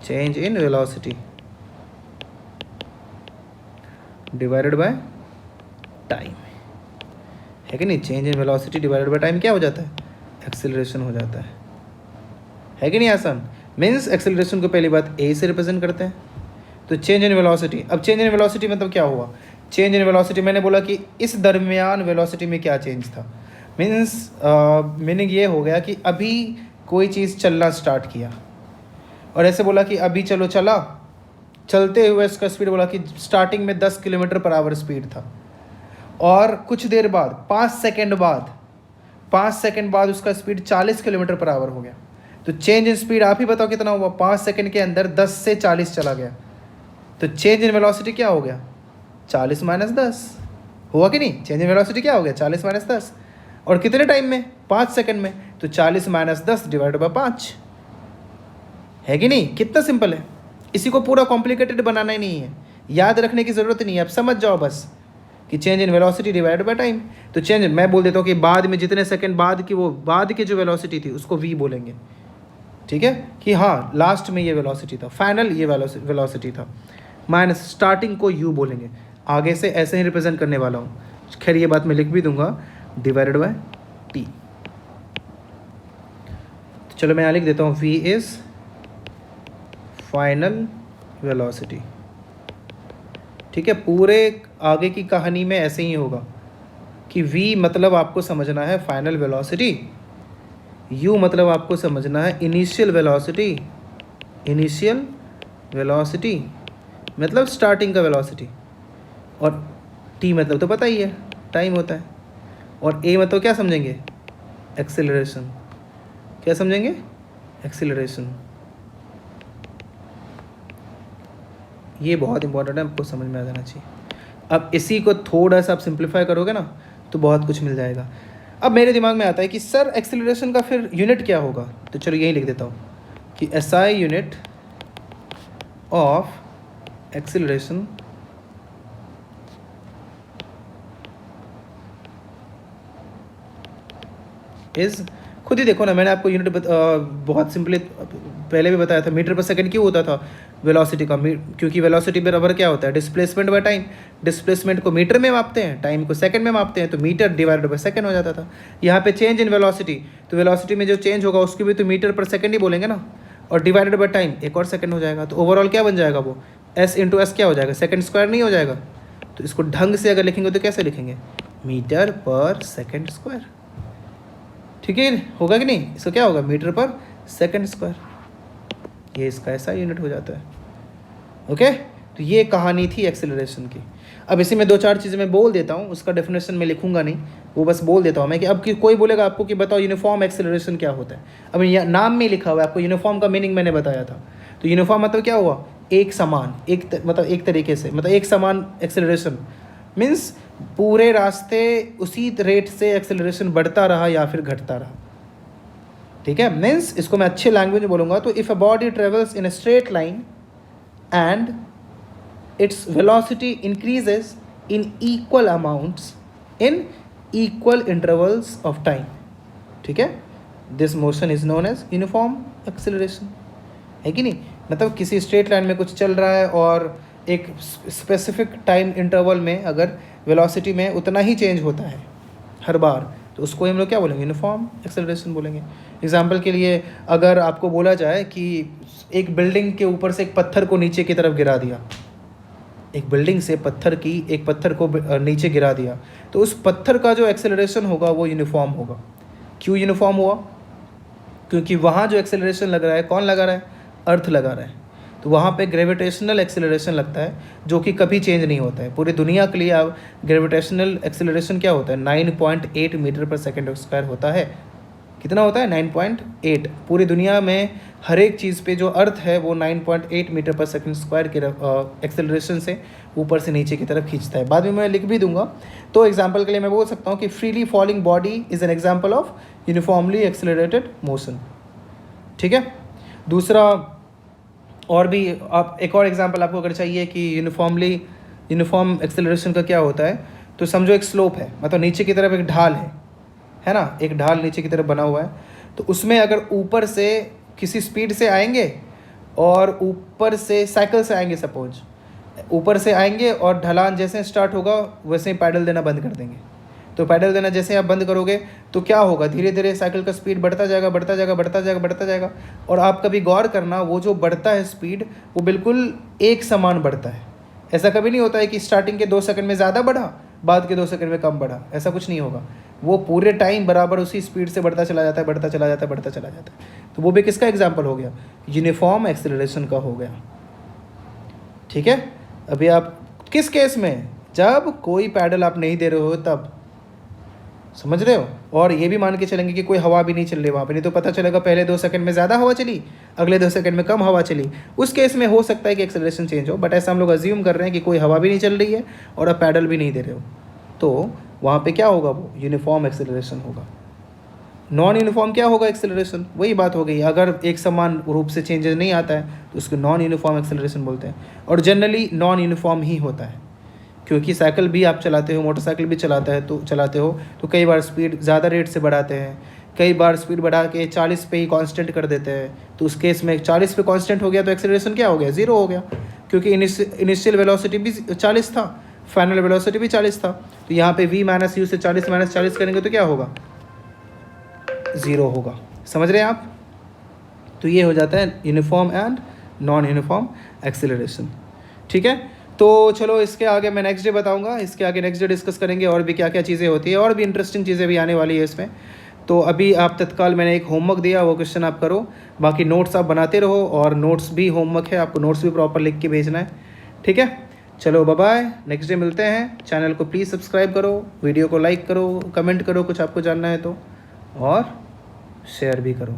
Speaker 1: change in velocity divided by time, है कि नहीं। Change in velocity divided by time क्या हो जाता है, एक्सेलरेशन हो जाता है कि नहीं आसान। मीन्स एक्सेलरेशन को पहली बात ए से रिप्रेजेंट करते हैं, तो चेंज इन वेलोसिटी। अब चेंज इन वेलोसिटी मतलब क्या हुआ, चेंज इन वेलोसिटी मैंने बोला कि इस दरमियान वेलोसिटी में क्या चेंज था। मीन्स मीनिंग ये हो गया कि अभी कोई चीज़ चलना स्टार्ट किया, और ऐसे बोला कि अभी चलो चला, चलते हुए इसका स्पीड बोला कि स्टार्टिंग में 10 किलोमीटर पर आवर स्पीड था, और कुछ देर बाद 5 सेकंड बाद उसका स्पीड 40 किलोमीटर पर आवर हो गया। तो चेंज इन स्पीड आप ही बताओ कितना हुआ, 5 सेकंड के अंदर 10 से 40 चला गया, तो चेंज इन वेलोसिटी क्या हो गया, 40 माइनस 10 हुआ कि नहीं। चेंज इन वेलोसिटी क्या हो गया, 40 माइनस 10, और कितने टाइम में, 5 सेकंड में, तो 40 माइनस 10 डिवाइड बाय 5, है कि नहीं। कितना सिंपल है, इसी को पूरा कॉम्प्लिकेटेड बनाना ही नहीं है, याद रखने की ज़रूरत नहीं है, आप समझ जाओ बस कि change in velocity divided by time. तो चेंज मैं बोल देता हूँ कि बाद में जितने सेकंड बाद की, वो बाद की जो वेलोसिटी थी उसको v बोलेंगे, ठीक है, कि हाँ लास्ट में ये वेलोसिटी था, फाइनल ये वेलोसिटी था, माइनस स्टार्टिंग को u बोलेंगे। आगे से ऐसे ही रिप्रेजेंट करने वाला हूँ, खैर ये बात मैं लिख भी दूंगा, डिवाइडेड बाय t। तो चलो मैं यहाँ लिख देता हूँ, v इज़ फाइनल वेलोसिटी, ठीक है। पूरे आगे की कहानी में ऐसे ही होगा कि v मतलब आपको समझना है फाइनल वेलोसिटी, u मतलब आपको समझना है इनिशियल वेलोसिटी, इनिशियल वेलोसिटी मतलब स्टार्टिंग का वेलोसिटी, और t मतलब तो पता ही है टाइम होता है, और a मतलब क्या समझेंगे, एक्सेलरेशन। क्या समझेंगे, एक्सेलरेशन। ये बहुत इंपॉर्टेंट है, आपको समझ में आ जाना चाहिए। अब इसी को थोड़ा सा आप सिंप्लीफाई करोगे ना तो बहुत कुछ मिल जाएगा। अब मेरे दिमाग में आता है कि सर एक्सेलरेशन का फिर यूनिट क्या होगा, तो चलो यही लिख देता हूँ कि SI unit of acceleration is, खुद ही देखो ना, मैंने आपको यूनिट बहुत सिंपली पहले भी बताया था, मीटर पर सेकंड क्यों होता था वेलोसिटी का, क्योंकि वेलोसिटी बराबर क्या होता है, डिस्प्लेसमेंट बाय टाइम। डिस्प्लेसमेंट को मीटर में मापते हैं, टाइम को सेकंड में मापते हैं, तो मीटर डिवाइडेड बाय सेकंड हो जाता था। यहाँ पे चेंज इन वेलोसिटी, तो वेलोसिटी में जो चेंज होगा उसकी भी तो मीटर पर सेकंड ही बोलेंगे ना, और डिवाइडेड बाय टाइम एक और सेकंड हो जाएगा, तो ओवरऑल क्या बन जाएगा वो, S इंटू एस क्या हो जाएगा, सेकंड स्क्वायर नहीं हो जाएगा। तो इसको ढंग से अगर लिखेंगे तो कैसे लिखेंगे, मीटर पर सेकंड स्क्वायर, ठीक है, होगा कि नहीं। इसका क्या होगा, मीटर पर सेकंड स्क्वायर, ये इसका ऐसा यूनिट हो जाता है। ओके, तो ये कहानी थी एक्सेलरेशन की। अब इसी में 2-4 चीज़ें मैं बोल देता हूँ, उसका डेफिनेशन मैं लिखूंगा नहीं, वो बस बोल देता हूँ मैं कि अब कोई बोलेगा आपको कि बताओ यूनिफॉर्म एक्सेलरेशन क्या होता है। अब यहाँ नाम में लिखा हुआ है, आपको यूनिफॉर्म का मीनिंग मैंने बताया था। तो यूनिफॉर्म मतलब क्या हुआ, एक समान, मतलब एक तरीके से, मतलब एक समान एक्सेलरेशन, मीन्स पूरे रास्ते उसी रेट से एक्सेलरेशन बढ़ता रहा या फिर घटता रहा, ठीक है। मीन्स इसको मैं अच्छे लैंग्वेज में बोलूँगा तो if a body travels in a straight line and its velocity increases in equal amounts in equal intervals of time, ठीक है, this motion is known as uniform acceleration, है कि नहीं। मतलब किसी स्ट्रेट लाइन में कुछ चल रहा है और एक स्पेसिफिक टाइम इंटरवल में अगर वेलोसिटी में उतना ही चेंज होता है हर बार, तो उसको हम लोग क्या बोलेंगे, यूनिफॉर्म एक्सेलरेशन बोलेंगे। एग्जांपल के लिए अगर आपको बोला जाए कि एक बिल्डिंग के ऊपर से एक पत्थर को नीचे की तरफ गिरा दिया, एक बिल्डिंग से एक पत्थर को नीचे गिरा दिया, तो उस पत्थर का जो एक्सेलरेशन होगा वो यूनिफॉर्म होगा। क्यों यूनिफॉर्म हुआ, क्योंकि वहाँ जो एक्सेलरेशन लग रहा है, कौन लगा रहा है, अर्थ लगा रहा है, तो वहाँ पे ग्रेविटेशनल एक्सेलरेशन लगता है जो कि कभी चेंज नहीं होता है। पूरी दुनिया के लिए अब ग्रेविटेशनल एक्सेलरेशन क्या होता है, 9.8 मीटर पर सेकेंड स्क्वायर होता है। कितना होता है, 9.8। पूरी दुनिया में हर एक चीज़ पे जो अर्थ है वो 9.8 मीटर पर सेकेंड स्क्वायर के एक्सेलरेशन से ऊपर से नीचे की तरफ खींचता है। बाद में मैं लिख भी दूंगा। तो एग्जांपल के लिए मैं बोल सकता हूँ कि freely falling body is an example of uniformly accelerated motion, ठीक है। दूसरा और भी आप एक और एग्जांपल आपको अगर चाहिए कि यूनिफॉर्म एक्सेलरेशन का क्या होता है, तो समझो एक स्लोप है, मतलब नीचे की तरफ एक ढाल है ना, एक ढाल नीचे की तरफ बना हुआ है, तो उसमें अगर ऊपर से किसी स्पीड से आएंगे और ऊपर से साइकिल से आएंगे, सपोज ऊपर से आएंगे और ढलान जैसे स्टार्ट होगा वैसे ही पैडल देना बंद कर देंगे। तो पैडल देना जैसे आप बंद करोगे तो क्या होगा, धीरे धीरे साइकिल का स्पीड बढ़ता जाएगा बढ़ता जाएगा बढ़ता जाएगा बढ़ता जाएगा। और आप कभी गौर करना, वो जो बढ़ता है स्पीड वो बिल्कुल एक समान बढ़ता है। ऐसा कभी नहीं होता है कि स्टार्टिंग के 2 सेकंड में ज़्यादा बढ़ा, बाद के 2 सेकंड में कम बढ़ा, ऐसा कुछ नहीं होगा। वो पूरे टाइम बराबर उसी स्पीड से बढ़ता चला जाता है, बढ़ता चला जाता है, बढ़ता चला जाता है। तो वो भी किसका एग्जाम्पल हो गया, यूनिफॉर्म एक्सेलरेशन का हो गया। ठीक है, अभी आप किस केस में, जब कोई पैडल आप नहीं दे रहे हो तब, समझ रहे हो। और ये भी मान के चलेंगे कि कोई हवा भी नहीं चल रही वहाँ पे, नहीं तो पता चलेगा पहले 2 सेकंड में ज़्यादा हवा चली, अगले 2 सेकंड में कम हवा चली, उस केस में हो सकता है कि एक्सेलरेशन चेंज हो। बट ऐसा हम लोग अज्यूम कर रहे हैं कि कोई हवा भी नहीं चल रही है और आप पैडल भी नहीं दे रहे हो, तो वहाँ पे क्या होगा, वो यूनिफॉर्म एक्सेलरेशन होगा। नॉन यूनिफॉर्म क्या होगा एक्सेलरेशन, वही बात हो गई, अगर एक समान रूप से चेंजेस नहीं आता है तो उसको नॉन यूनिफॉर्म एक्सेलरेशन बोलते हैं। और जनरली नॉन यूनिफॉर्म ही होता है, क्योंकि साइकिल भी आप चलाते हो, मोटरसाइकिल भी चलाते हो तो कई बार स्पीड ज़्यादा रेट से बढ़ाते हैं, कई बार स्पीड बढ़ा के 40 पे ही कांस्टेंट कर देते हैं। तो उस केस में 40 पे कांस्टेंट हो गया तो एक्सेलरेशन क्या हो गया, 0 हो गया, क्योंकि इनिशियल वेलोसिटी भी 40 था, फाइनल वेलोसिटी भी 40 था। तो यहाँ पे v - u से 40 - 40 करेंगे तो क्या होगा, 0 होगा। समझ रहे हैं आप। तो ये हो जाता है uniform and non uniform acceleration. ठीक है, तो चलो इसके आगे मैं नेक्स्ट डे बताऊंगा, इसके आगे नेक्स्ट डे डिस्कस करेंगे और भी क्या क्या चीज़ें होती है, और भी इंटरेस्टिंग चीज़ें भी आने वाली है इसमें। तो अभी आप तत्काल मैंने एक होमवर्क दिया, वो क्वेश्चन आप करो, बाकी नोट्स आप बनाते रहो, और नोट्स भी होमवर्क है, आपको नोट्स भी प्रॉपर लिख के भेजना है। ठीक है, चलो बाय बाय, नेक्स्ट डे मिलते हैं। चैनल को प्लीज़ सब्सक्राइब करो, वीडियो को लाइक करो, कमेंट करो कुछ आपको जानना है तो, और शेयर भी करो।